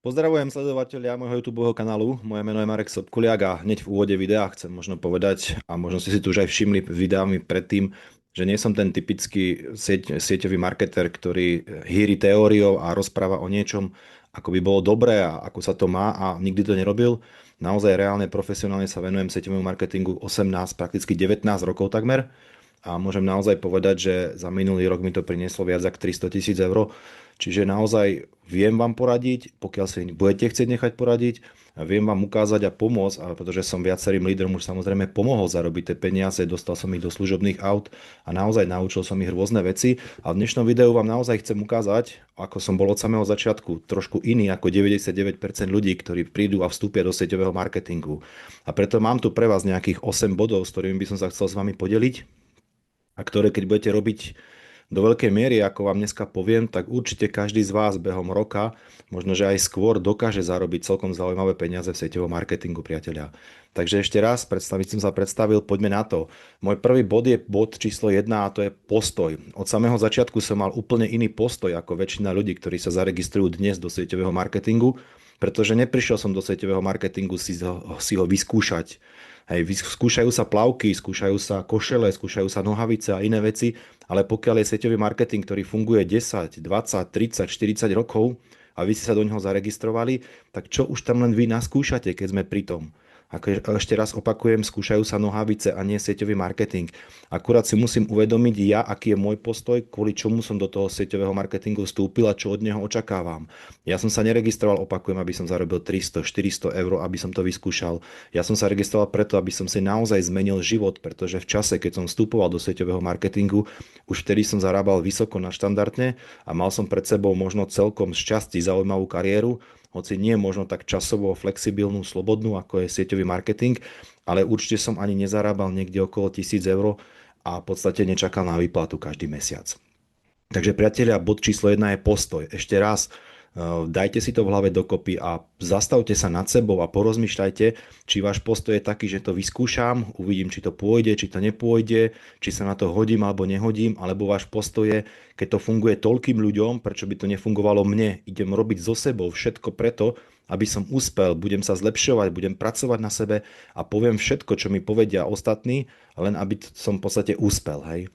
Pozdravujem sledovateľia môjho YouTube kanálu. Moje meno je Marek Sobkuliak a hneď v úvode videa chcem možno povedať, a možno ste si tu už aj všimli videami predtým, že nie som ten typický sieťový marketer, ktorý hýri teóriou a rozpráva o niečom, ako by bolo dobré a ako sa to má a nikdy to nerobil. Naozaj reálne profesionálne sa venujem sieťovému marketingu 18, prakticky 19 rokov takmer. A môžem naozaj povedať, že za minulý rok mi to prinieslo viac ako 300 000 eur. Čiže naozaj viem vám poradiť, pokiaľ si budete chcieť nechať poradiť, a viem vám ukázať a pomôcť, ale pretože som viacerým lídrom už samozrejme pomohol zarobiť tie peniaze, dostal som ich do služobných aut a naozaj naučil som ich rôzne veci. A v dnešnom videu vám naozaj chcem ukázať, ako som bol od samého začiatku trošku iný ako 99% ľudí, ktorí prídu a vstúpia do sieťového marketingu. A preto mám tu pre vás nejakých 8 bodov, s ktorými by som sa chcel s vami podeliť a ktoré keď budete robiť do veľkej miery, ako vám dneska poviem, tak určite každý z vás behom roka, možno že aj skôr dokáže zarobiť celkom zaujímavé peniaze v sieťovom marketingu, priatelia. Takže ešte raz, som sa predstavil, poďme na to. Môj prvý bod je bod číslo 1 a to je postoj. Od samého začiatku som mal úplne iný postoj ako väčšina ľudí, ktorí sa zaregistrujú dnes do sieťového marketingu, pretože neprišiel som do sieťového marketingu si ho vyskúšať. Hej, skúšajú sa plavky, skúšajú sa košele, skúšajú sa nohavice a iné veci, ale pokiaľ je sieťový marketing, ktorý funguje 10, 20, 30, 40 rokov a vy ste sa do neho zaregistrovali, tak čo už tam len vy naskúšate, keď sme pri tom? Ešte raz opakujem, skúšajú sa nohavice a nie sieťový marketing. Akurát si musím uvedomiť ja, aký je môj postoj, kvôli čomu som do toho sieťového marketingu vstúpil a čo od neho očakávam. Ja som sa neregistroval, opakujem, aby som zarobil 300, 400 eur, aby som to vyskúšal. Ja som sa registroval preto, aby som si naozaj zmenil život, pretože v čase, keď som vstupoval do sieťového marketingu, už vtedy som zarábal vysoko nadštandardne a mal som pred sebou možno celkom šťastí zaujímavú kariéru, hoci nie možno tak časovo flexibilnú, slobodnú, ako je sieťový marketing, ale určite som ani nezarábal niekde okolo 1000 eur a v podstate nečakal na výplatu každý mesiac. Takže priatelia, bod číslo 1 je postoj. Ešte raz, dajte si to v hlave dokopy a zastavte sa nad sebou a porozmýšľajte, či váš postoj je taký, že to vyskúšam, uvidím, či to pôjde, či to nepôjde, či sa na to hodím alebo nehodím, alebo váš postoj je, keď to funguje toľkým ľuďom, prečo by to nefungovalo mne. Idem robiť so sebou všetko preto, aby som úspel, budem sa zlepšovať, budem pracovať na sebe a poviem všetko, čo mi povedia ostatní, len aby som v podstate úspel. Hej.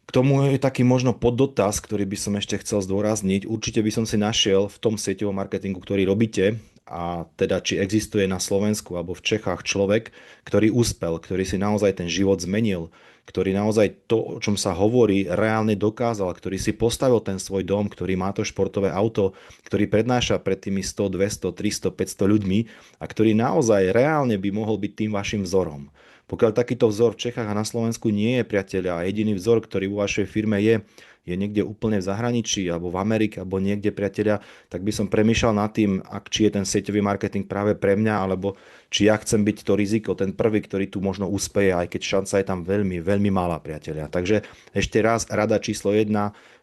K tomu je taký možno poddotaz, ktorý by som ešte chcel zdôrazniť. Určite by som si našiel v tom sieťovom marketingu, ktorý robíte, a teda či existuje na Slovensku alebo v Čechách človek, ktorý úspel, ktorý si naozaj ten život zmenil, ktorý naozaj to, o čom sa hovorí, reálne dokázal, ktorý si postavil ten svoj dom, ktorý má to športové auto, ktorý prednáša pred tými 100, 200, 300, 500 ľuďmi a ktorý naozaj reálne by mohol byť tým vašim vzorom. Pokiaľ takýto vzor v Čechách a na Slovensku nie je, priatelia, a jediný vzor, ktorý vo vašej firme je niekde úplne v zahraničí, alebo v Amerike, alebo niekde, priatelia, tak by som premýšľal nad tým, či je ten sieťový marketing práve pre mňa, alebo či ja chcem byť to riziko, ten prvý, ktorý tu možno úspeje, aj keď šanca je tam veľmi, veľmi malá, priatelia. Takže ešte raz, rada číslo 1,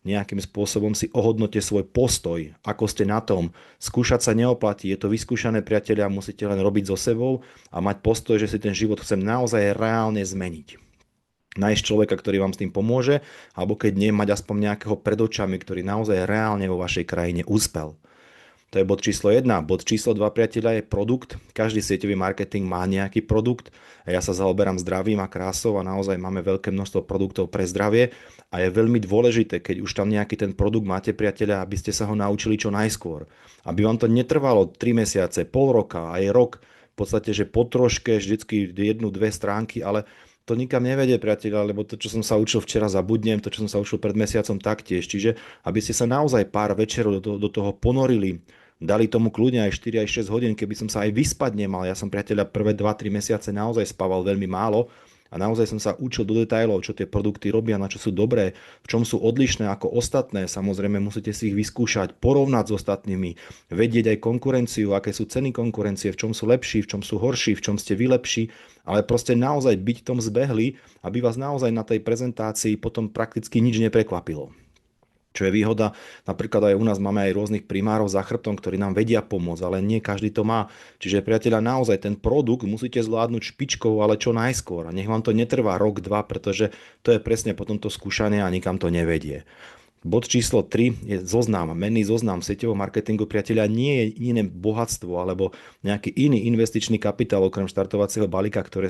nejakým spôsobom si ohodnote svoj postoj, ako ste na tom. Skúšať sa neoplatí, je to vyskúšané, priatelia, musíte len robiť so sebou a mať postoj, že si ten život chcem naozaj reálne zmeniť. Nájsť človeka, ktorý vám s tým pomôže, alebo keď nie, mať aspoň nejakého pred očami, ktorý naozaj reálne vo vašej krajine úspel. To je bod číslo 1. Bod číslo 2, priatelia, je produkt. Každý sieťový marketing má nejaký produkt. A ja sa zaoberám zdravím a krásou a naozaj máme veľké množstvo produktov pre zdravie. A je veľmi dôležité, keď už tam nejaký ten produkt máte, priatelia, aby ste sa ho naučili čo najskôr. Aby vám to netrvalo 3 mesiace, pol roka, aj rok. V podstate, že po troške, vždycky 1, 2 stránky, ale to nikam nevedie, priatelia, lebo to, čo som sa učil včera, zabudnem, to, čo som sa učil pred mesiacom, taktiež. Čiže aby ste sa naozaj pár večerov do toho ponorili, dali tomu kľudne aj 4 aj 6 hodín, keby som sa aj vyspať nemal. Ja som, priatelia, prvé 2-3 mesiace naozaj spával veľmi málo a naozaj som sa učil do detailov, čo tie produkty robia, na čo sú dobré, v čom sú odlišné ako ostatné. Samozrejme musíte si ich vyskúšať, porovnať s ostatnými, vedieť aj konkurenciu, aké sú ceny konkurencie, v čom sú lepší, v čom sú horší, v čom ste vy lepší, ale proste naozaj byť v tom zbehli, aby vás naozaj na tej prezentácii potom prakticky nič neprekvapilo. Čo je výhoda, napríklad aj u nás máme aj rôznych primárov za chrbtom, ktorí nám vedia pomôcť, ale nie každý to má. Čiže priateľa, naozaj ten produkt musíte zvládnuť špičkou, ale čo najskôr. A nech vám to netrvá rok, dva, pretože to je presne potom to skúšanie a nikam to nevedie. Bod číslo 3 je zoznam, menný zoznam v sieťovom marketingu, priateľa, nie je iné bohatstvo alebo nejaký iný investičný kapitál okrem štartovacieho balíka, ktorý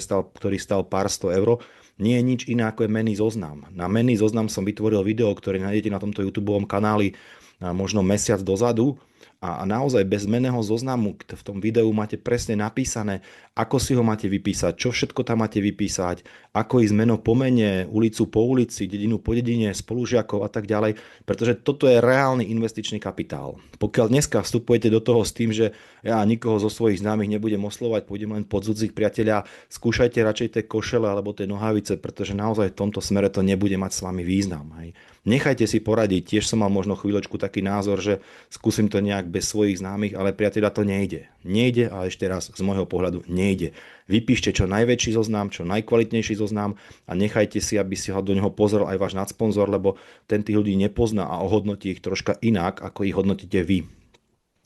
stal pár sto eur. Nie je nič iné ako je menný zoznam. Na menný zoznam som vytvoril video, ktoré nájdete na tomto YouTube kanáli možno mesiac dozadu. A naozaj bez menného zoznamu v tom videu máte presne napísané, ako si ho máte vypísať, čo všetko tam máte vypísať, ako ísť meno po mene, ulicu po ulici, dedinu po dedine, spolužiakov a tak ďalej, pretože toto je reálny investičný kapitál. Pokiaľ dneska vstupujete do toho s tým, že ja nikoho zo svojich známych nebudem oslovať, pôjdem len pod cudzích priateľa, skúšajte radšej tie košele alebo tie nohavice, pretože naozaj v tomto smere to nebude mať s vami význam. Hej. Nechajte si poradiť, tiež som mal možno chvíľočku taký názor, že skúsim to nejak bez svojich známych, ale priateľa to nejde. Nejde a ešte raz z môjho pohľadu nejde. Vypíšte čo najväčší zoznam, čo najkvalitnejší zoznam a nechajte si, aby si ho do neho pozrel aj váš nadsponzor, lebo ten tých ľudí nepozná a ohodnotí ich troška inak, ako ich hodnotíte vy.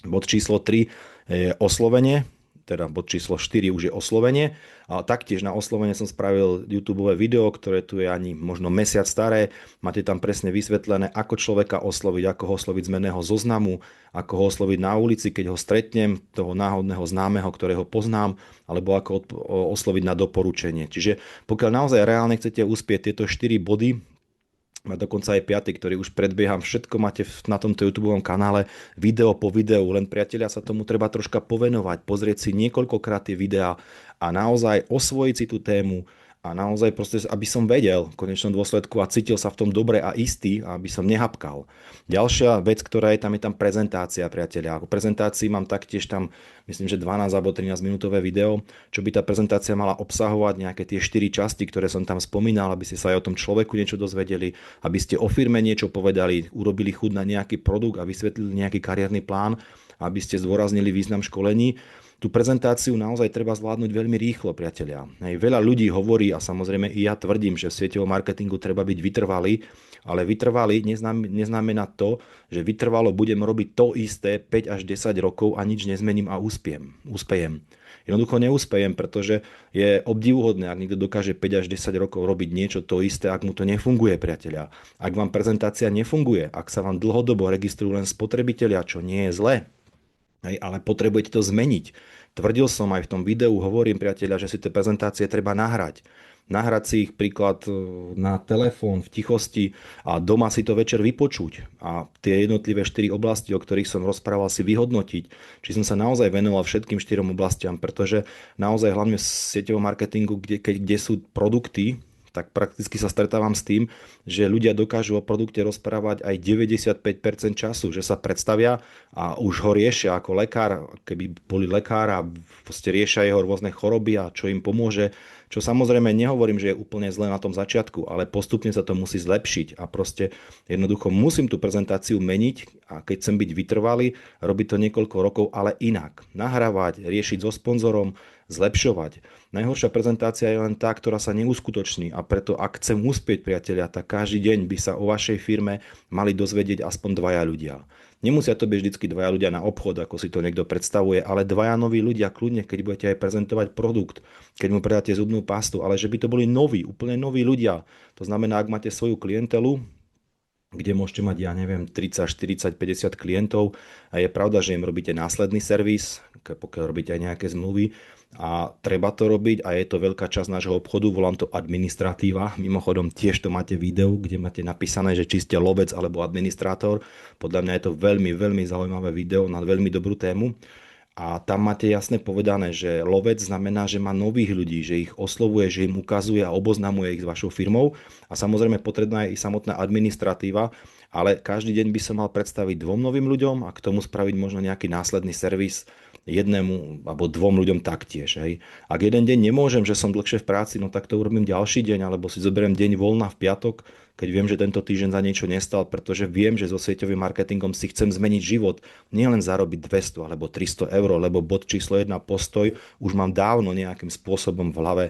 Bod číslo 3 je oslovenie, teda bod číslo 4 už je oslovenie. A taktiež na oslovenie som spravil YouTube video, ktoré tu je ani možno mesiac staré. Máte tam presne vysvetlené, ako človeka osloviť, ako ho osloviť z menného zoznamu, ako ho osloviť na ulici, keď ho stretnem, toho náhodného známeho, ktorého poznám, alebo ako osloviť na doporučenie. Čiže pokiaľ naozaj reálne chcete uspieť tieto 4 body, a dokonca aj 5, ktorý už predbieham. Všetko máte na tomto YouTube kanále, video po videu, len priatelia sa tomu treba troška povenovať, pozrieť si niekoľkokrát tie videá a naozaj osvojiť si tú tému a naozaj proste, aby som vedel v konečnom dôsledku a cítil sa v tom dobre a istý, aby som nehapkal. Ďalšia vec, ktorá je tam prezentácia, priatelia. Ako prezentácii mám taktiež tam, myslím, že 12 alebo 13 minútové video, čo by tá prezentácia mala obsahovať, nejaké tie 4 časti, ktoré som tam spomínal, aby ste sa aj o tom človeku niečo dozvedeli, aby ste o firme niečo povedali, urobili chuť na nejaký produkt a vysvetlili nejaký kariérny plán, aby ste zdôraznili význam školení. Tú prezentáciu naozaj treba zvládnuť veľmi rýchlo, priatelia. Veľa ľudí hovorí, a samozrejme i ja tvrdím, že v sieťovom marketingu treba byť vytrvalý, ale vytrvalý neznamená to, že vytrvalo budem robiť to isté 5 až 10 rokov a nič nezmením a úspejem. Jednoducho neúspejem, pretože je obdivuhodné, ak niekto dokáže 5 až 10 rokov robiť niečo to isté, ak mu to nefunguje, priatelia. Ak vám prezentácia nefunguje, ak sa vám dlhodobo registrujú len spotrebitelia, čo nie je zlé, ale potrebujete to zmeniť. Tvrdil som aj v tom videu, hovorím priateľa, že si tie prezentácie treba nahrať. Nahrať si ich príklad na telefón v tichosti a doma si to večer vypočuť. A tie jednotlivé 4 oblasti, o ktorých som rozprával, si vyhodnotiť. Či som sa naozaj venoval všetkým 4 oblastiam, pretože naozaj hlavne v sieťovom marketingu, kde sú produkty, tak prakticky sa stretávam s tým, že ľudia dokážu o produkte rozprávať aj 95% času, že sa predstavia a už ho riešia ako lekár, keby boli lekár a proste riešia jeho rôzne choroby a čo im pomôže. Čo samozrejme nehovorím, že je úplne zle na tom začiatku, ale postupne sa to musí zlepšiť a proste jednoducho musím tú prezentáciu meniť a keď chcem byť vytrvalý, robiť to niekoľko rokov, ale inak. Nahrávať, riešiť so sponzorom, zlepšovať. Najhoršia prezentácia je len tá, ktorá sa neuskutoční a preto ak chcem uspieť, priatelia, tak každý deň by sa o vašej firme mali dozvedieť aspoň 2 ľudia. Nemusia to byť vždy 2 ľudia na obchod, ako si to niekto predstavuje, ale 2 noví ľudia kľudne, keď budete aj prezentovať produkt, keď mu predáte zubnú pastu, ale že by to boli noví, úplne noví ľudia. To znamená, ak máte svoju klientelu, kde môžete mať, ja neviem, 30, 40, 50 klientov a je pravda, že im robíte následný servis, pokiaľ robíte aj nejaké zmluvy, a treba to robiť a je to veľká časť nášho obchodu, volám to administratíva. Mimochodom tiež to máte video, kde máte napísané, že či ste lovec alebo administrátor. Podľa mňa je to veľmi, veľmi zaujímavé video na veľmi dobrú tému. A tam máte jasne povedané, že lovec znamená, že má nových ľudí, že ich oslovuje, že im ukazuje a oboznamuje ich s vašou firmou. A samozrejme potrebná je i samotná administratíva, ale každý deň by som mal predstaviť 2 novým ľuďom a k tomu spraviť možno nejaký následný servis 1 alebo 2 ľuďom taktiež. Hej. Ak jeden deň nemôžem, že som dlhšie v práci, no tak to urobím ďalší deň, alebo si zoberiem deň voľna v piatok, keď viem, že tento týždeň za niečo nestal, pretože viem, že so sieťovým marketingom si chcem zmeniť život. Nielen zarobiť 200 alebo 300 eur, lebo bod číslo 1 postoj už mám dávno nejakým spôsobom v hlave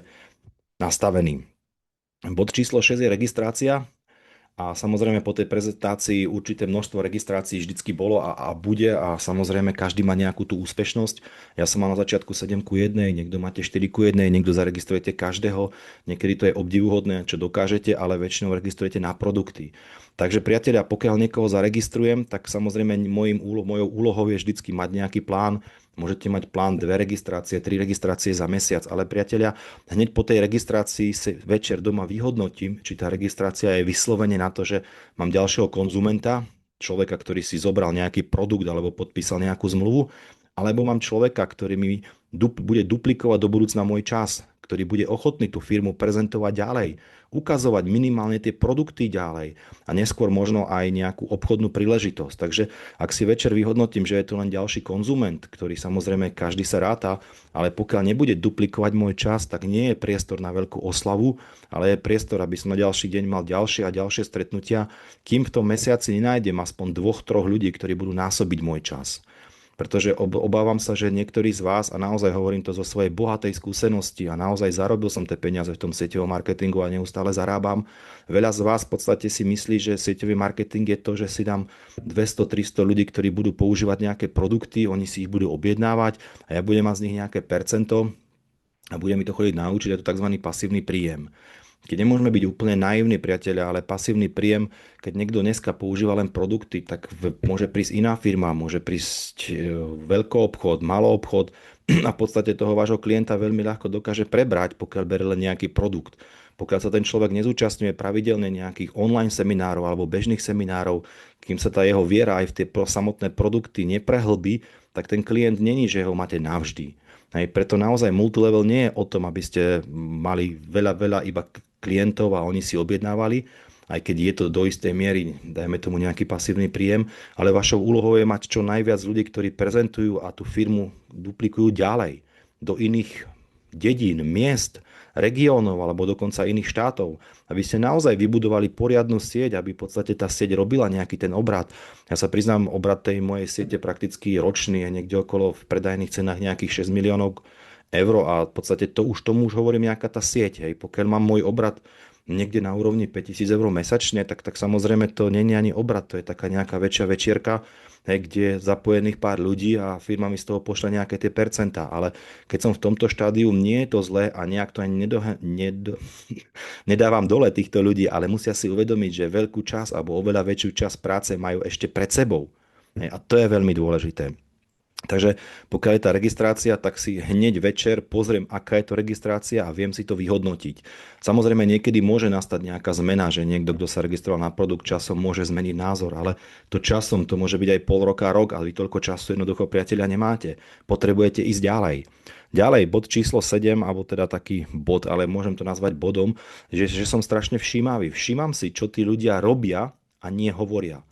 nastavený. Bod číslo 6 je registrácia. A samozrejme po tej prezentácii určité množstvo registrácií vždycky bolo a bude a samozrejme každý má nejakú tú úspešnosť. Ja som mal na začiatku 7:1, niekto máte 4:1, niekto zaregistrujete každého. Niekedy to je obdivuhodné, čo dokážete, ale väčšinou registrujete na produkty. Takže priatelia, pokiaľ niekoho zaregistrujem, tak samozrejme mojou úlohou je vždycky mať nejaký plán. Môžete mať plán 2 registrácie, 3 registrácie za mesiac, ale priatelia, hneď po tej registrácii si večer doma vyhodnotím, či tá registrácia je vyslovene na to, že mám ďalšieho konzumenta, človeka, ktorý si zobral nejaký produkt alebo podpísal nejakú zmluvu, alebo mám človeka, ktorý mi bude duplikovať do budúcna môj čas, ktorý bude ochotný tú firmu prezentovať ďalej, ukazovať minimálne tie produkty ďalej a neskôr možno aj nejakú obchodnú príležitosť. Takže ak si večer vyhodnotím, že je to len ďalší konzument, ktorý samozrejme každý sa ráta, ale pokiaľ nebude duplikovať môj čas, tak nie je priestor na veľkú oslavu, ale je priestor, aby som na ďalší deň mal ďalšie a ďalšie stretnutia, kým v tom mesiaci nenájdem aspoň 2-3 ľudí, ktorí budú násobiť môj čas. Pretože obávam sa, že niektorí z vás, a naozaj hovorím to zo svojej bohatej skúsenosti a naozaj zarobil som tie peniaze v tom sieťovom marketingu a neustále zarábam, veľa z vás v podstate si myslí, že sieťový marketing je to, že si dám 200-300 ľudí, ktorí budú používať nejaké produkty, oni si ich budú objednávať a ja budem mať z nich nejaké percento a bude mi to chodiť naučiť, je to tzv. Pasívny príjem. Keď nemôžeme byť úplne naivní, priatelia, ale pasívny príjem, keď niekto dneska používa len produkty, tak môže prísť iná firma, môže prísť veľkoobchod, maloobchod a v podstate toho vášho klienta veľmi ľahko dokáže prebrať, pokiaľ berie len nejaký produkt. Pokiaľ sa ten človek nezúčastňuje pravidelne nejakých online seminárov alebo bežných seminárov, kým sa tá jeho viera aj v tie samotné produkty neprehlbí, tak ten klient není, že ho máte navždy. Hej, preto naozaj multilevel nie je o tom, aby ste mali veľa iba klientov a oni si objednávali, aj keď je to do istej miery, dajme tomu nejaký pasívny príjem, ale vašou úlohou je mať čo najviac ľudí, ktorí prezentujú a tú firmu duplikujú ďalej do iných dedín, miest, regiónov alebo dokonca iných štátov, aby ste naozaj vybudovali poriadnu sieť, aby v podstate tá sieť robila nejaký ten obrat. Ja sa priznám, obrat tej mojej siete prakticky ročný je niekde okolo v predajných cenách nejakých 6 miliónov eur a v podstate tomu už hovorím nejaká tá sieť. Hej. Pokiaľ mám môj obrat niekde na úrovni 5000 eur mesačne, tak samozrejme to nie je ani obrat, to je taká nejaká väčšia večierka, kde je zapojených pár ľudí a firma mi z toho pošle nejaké tie percentá. Ale keď som v tomto štádiu, nie je to zlé a nejak to ani nedávam dole týchto ľudí, ale musia si uvedomiť, že veľkú časť alebo oveľa väčšiu časť práce majú ešte pred sebou. A to je veľmi dôležité. Takže pokiaľ je tá registrácia, tak si hneď večer pozriem, aká je to registrácia a viem si to vyhodnotiť. Samozrejme, niekedy môže nastať nejaká zmena, že niekto, kto sa registroval na produkt, časom môže zmeniť názor, ale to časom to môže byť aj pol roka, rok, ale vy toľko času jednoducho, priatelia, nemáte. Potrebujete ísť ďalej. Ďalej, bod číslo 7, alebo teda taký bod, ale môžem to nazvať bodom, že som strašne všímavý. Všímam si, čo tí ľudia robia a nie hovoria.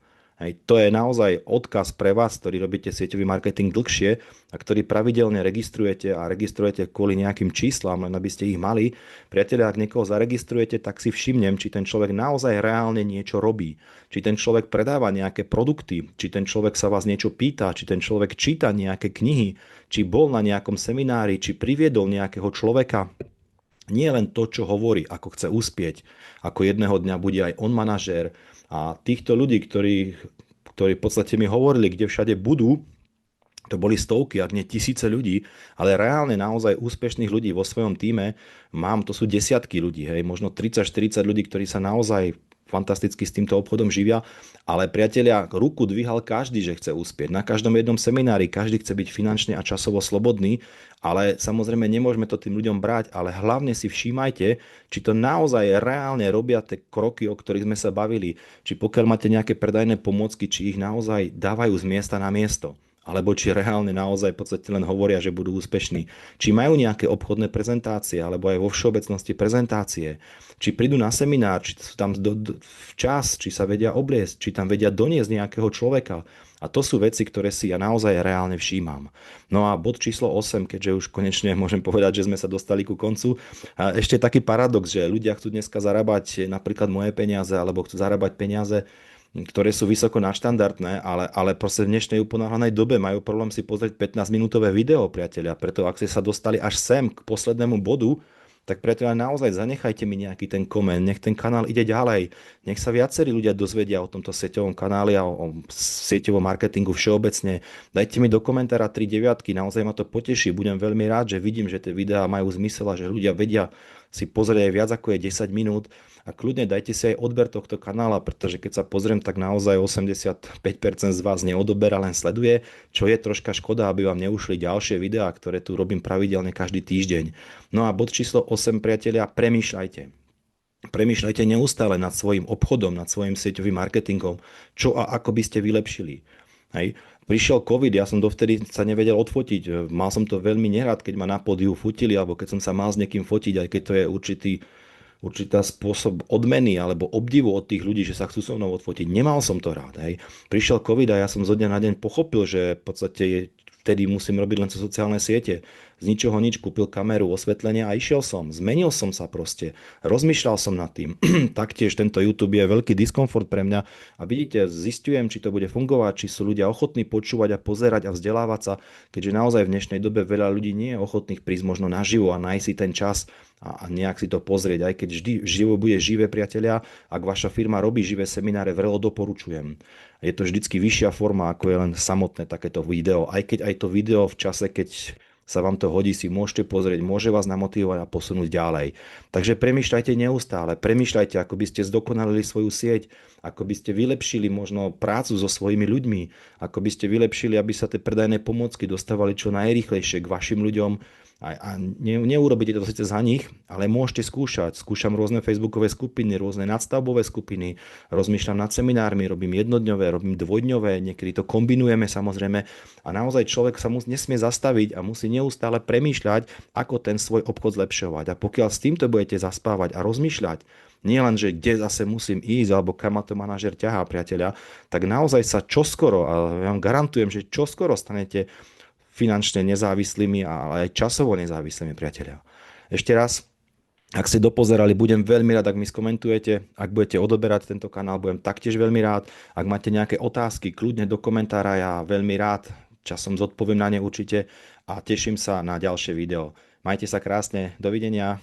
Hej, to je naozaj odkaz pre vás, ktorí robíte sieťový marketing dlhšie a ktorí pravidelne registrujete kvôli nejakým číslam, len aby ste ich mali. Priatelia, ak niekoho zaregistrujete, tak si všimnem, či ten človek naozaj reálne niečo robí. Či ten človek predáva nejaké produkty, či ten človek sa vás niečo pýta, či ten človek číta nejaké knihy, či bol na nejakom seminári, či priviedol nejakého človeka. Nie len to, čo hovorí, ako chce uspieť, ako jedného dňa bude aj on manažér. A týchto ľudí, ktorí v podstate mi hovorili, kde všade budú, to boli stovky, ak nie tisíce ľudí, ale reálne naozaj úspešných ľudí vo svojom tíme mám, to sú desiatky ľudí, hej, možno 30-40 ľudí, ktorí sa naozaj fantasticky s týmto obchodom živia, ale priatelia, ruku dvíhal každý, že chce uspieť. Na každom jednom seminári každý chce byť finančne a časovo slobodný, ale samozrejme nemôžeme to tým ľuďom brať, ale hlavne si všímajte, či to naozaj reálne robia tie kroky, o ktorých sme sa bavili, či pokiaľ máte nejaké predajné pomôcky, či ich naozaj dávajú z miesta na miesto. Alebo či reálne naozaj v podstate len hovoria, že budú úspešní. Či majú nejaké obchodné prezentácie, alebo aj vo všeobecnosti prezentácie. Či prídu na seminár, či sú tam včas, či sa vedia obliecť, či tam vedia doniesť nejakého človeka. A to sú veci, ktoré si ja naozaj reálne všímam. No a bod číslo 8, keďže už konečne môžem povedať, že sme sa dostali ku koncu. A ešte taký paradox, že ľudia chcú dneska zarábať napríklad moje peniaze, alebo chcú zarábať peniaze, ktoré sú vysoko naštandardné, ale proste v dnešnej uponáhľanej dobe majú problém si pozrieť 15-minútové video, priatelia. Preto ak ste sa dostali až sem k poslednému bodu, tak priatelia, naozaj zanechajte mi nejaký ten koment, nech ten kanál ide ďalej, nech sa viacerí ľudia dozvedia o tomto sieťovom kanáli a o sieťovom marketingu všeobecne. Dajte mi do komentára 3 deviatky, naozaj ma to poteší, budem veľmi rád, že vidím, že tie videá majú zmysel a že ľudia vedia si pozrieť aj viac ako je 10 minút a kľudne dajte si aj odber tohto kanála, pretože keď sa pozriem, tak naozaj 85% z vás neodoberá, len sleduje, čo je troška škoda, aby vám neušli ďalšie videá, ktoré tu robím pravidelne každý týždeň. No a bod číslo 8, priatelia, premýšľajte. Premýšľajte neustále nad svojim obchodom, nad svojim sieťovým marketingom, čo a ako by ste vylepšili. Hej. Prišiel COVID, ja som dovtedy sa nevedel odfotiť. Mal som to veľmi nerád, keď ma na pódiu fotili, alebo keď som sa mal s niekým fotiť, aj keď to je určitá spôsob odmeny alebo obdivu od tých ľudí, že sa chcú so mnou odfotiť. Nemal som to rád. Hej. Prišiel COVID a ja som zo dňa na deň pochopil, že v podstate vtedy musím robiť len sociálne siete. Z ničoho nič, kúpil kameru, osvetlenie a išiel som. Zmenil som sa proste. Rozmýšľal som nad tým. Taktiež tento YouTube je veľký diskomfort pre mňa a vidíte, zistujem, či to bude fungovať, či sú ľudia ochotní počúvať a pozerať a vzdelávať sa, keďže naozaj v dnešnej dobe veľa ľudí nie je ochotných prísť možno naživo a nájsť si ten čas a nejak si to pozrieť. Aj keď vždy živo bude živé, priatelia, ak vaša firma robí živé semináre, veľmi doporučujem. Je to vždycky vyššia forma, ako je len samotné takéto video. Aj keď aj to video v čase, keď sa vám to hodí, si môžete pozrieť, môže vás namotivovať a posunúť ďalej. Takže premýšľajte neustále, premýšľajte, ako by ste zdokonalili svoju sieť, ako by ste vylepšili možno prácu so svojimi ľuďmi, ako by ste vylepšili, aby sa tie predajné pomôcky dostávali čo najrýchlejšie k vašim ľuďom. A neurobíte to síce za nich, ale môžete skúšať. Skúšam rôzne facebookové skupiny, rôzne nadstavbové skupiny, rozmýšľam nad seminármi, robím jednodňové, robím dvojdňové, niekedy to kombinujeme samozrejme a naozaj človek sa nesmie zastaviť a musí neustále premýšľať, ako ten svoj obchod zlepšovať. A pokiaľ s týmto budete zaspávať a rozmýšľať, nie len, že kde zase musím ísť, alebo kam ma to manažer ťahá, priateľa, tak naozaj sa čoskoro, a ja vám garantujem, že čoskoro stanete finančne nezávislými, ale aj časovo nezávislými, priateľia. Ešte raz, ak ste dopozerali, budem veľmi rád, ak mi skomentujete, ak budete odoberať tento kanál, budem taktiež veľmi rád. Ak máte nejaké otázky, kľudne do komentára, ja veľmi rád časom zodpoviem na ne určite a teším sa na ďalšie video. Majte sa krásne, dovidenia.